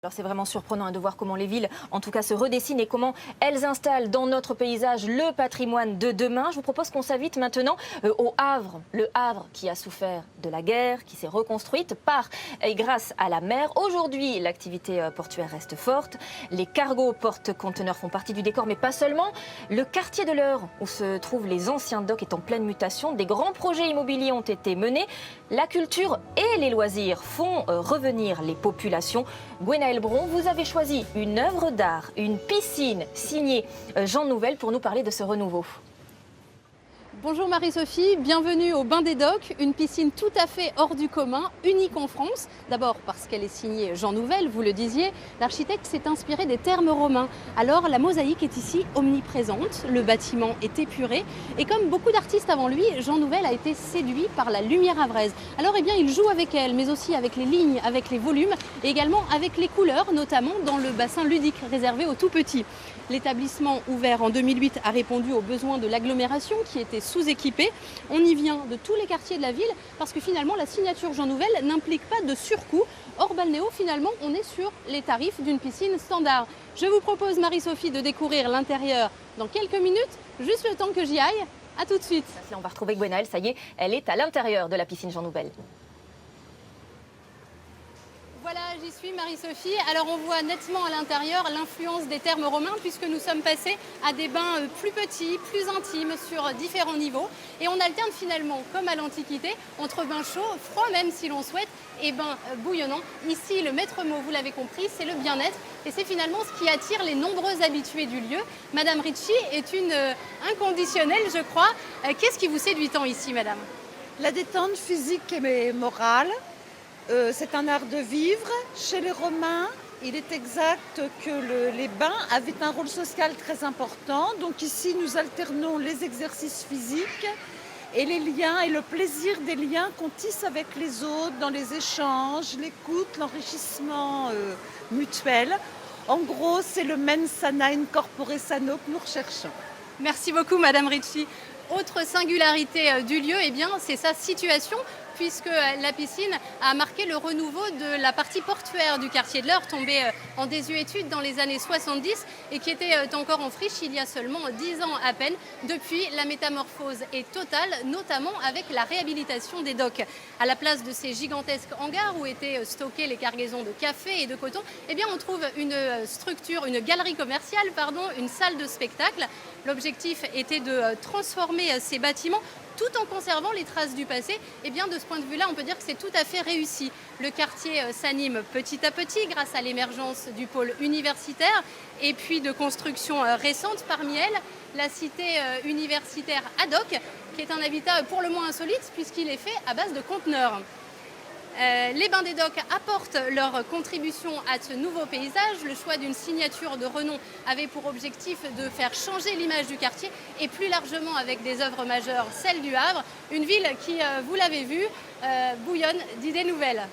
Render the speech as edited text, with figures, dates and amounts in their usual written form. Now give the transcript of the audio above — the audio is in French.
Alors c'est vraiment surprenant de voir comment les villes, en tout cas, se redessinent et comment elles installent dans notre paysage le patrimoine de demain. Je vous propose qu'on s'invite maintenant au Havre. Le Havre qui a souffert de la guerre, qui s'est reconstruite par et grâce à la mer. Aujourd'hui, l'activité portuaire reste forte. Les cargos porte-conteneurs font partie du décor, mais pas seulement. Le quartier de l'Eure, où se trouvent les anciens docks, est en pleine mutation. Des grands projets immobiliers ont été menés. La culture et les loisirs font revenir les populations. Gwenaëlle Bron, vous avez choisi une œuvre d'art, une piscine signée Jean Nouvel pour nous parler de ce renouveau. Bonjour Marie-Sophie, bienvenue au Bain des Docks, une piscine tout à fait hors du commun, unique en France. D'abord parce qu'elle est signée Jean Nouvel, vous le disiez, l'architecte s'est inspiré des termes romains. Alors la mosaïque est ici omniprésente, le bâtiment est épuré et comme beaucoup d'artistes avant lui, Jean Nouvel a été séduit par la lumière havraise. Alors il joue avec elle, mais aussi avec les lignes, avec les volumes et également avec les couleurs, notamment dans le bassin ludique réservé aux tout petits. L'établissement, ouvert en 2008, a répondu aux besoins de l'agglomération qui était sous-équipée. On y vient de tous les quartiers de la ville parce que finalement la signature Jean Nouvel n'implique pas de surcoût. Hors balnéo, finalement, on est sur les tarifs d'une piscine standard. Je vous propose, Marie-Sophie, de découvrir l'intérieur dans quelques minutes, juste le temps que j'y aille. À tout de suite. Là, on va retrouver Gwenaëlle, ça y est, elle est à l'intérieur de la piscine Jean Nouvel. Voilà, j'y suis Marie-Sophie. Alors on voit nettement à l'intérieur l'influence des termes romains puisque nous sommes passés à des bains plus petits, plus intimes sur différents niveaux. Et on alterne finalement, comme à l'Antiquité, entre bains chauds, froids même si l'on souhaite, et bains bouillonnants. Ici, le maître mot, vous l'avez compris, c'est le bien-être. Et c'est finalement ce qui attire les nombreux habitués du lieu. Madame Ricci est une inconditionnelle, je crois. Qu'est-ce qui vous séduit tant ici, madame? La détente physique et morale. C'est un art de vivre. Chez les Romains, il est exact que les bains avaient un rôle social très important. Donc ici, nous alternons les exercices physiques et les liens et le plaisir des liens qu'on tisse avec les autres dans les échanges, l'écoute, l'enrichissement mutuel. En gros, c'est le mens sana in corpore sano que nous recherchons. Merci beaucoup, Madame Ricci. Autre singularité du lieu, eh bien, c'est sa situation, puisque la piscine a marqué le renouveau de la partie portuaire du quartier de l'Eure, tombée en désuétude dans les années 70 et qui était encore en friche il y a seulement 10 ans à peine. Depuis, la métamorphose est totale, notamment avec la réhabilitation des docks. À la place de ces gigantesques hangars où étaient stockées les cargaisons de café et de coton, eh bien, on trouve une structure, une galerie commerciale, une salle de spectacle. L'objectif était de transformer ces bâtiments tout en conservant les traces du passé. Et bien de ce point de vue-là, on peut dire que c'est tout à fait réussi. Le quartier s'anime petit à petit grâce à l'émergence du pôle universitaire et puis de constructions récentes, parmi elles la cité universitaire ad hoc, qui est un habitat pour le moins insolite puisqu'il est fait à base de conteneurs. Les Bains des Docks apportent leur contribution à ce nouveau paysage. Le choix d'une signature de renom avait pour objectif de faire changer l'image du quartier et plus largement avec des œuvres majeures, celle du Havre, une ville qui, vous l'avez vu, bouillonne d'idées nouvelles.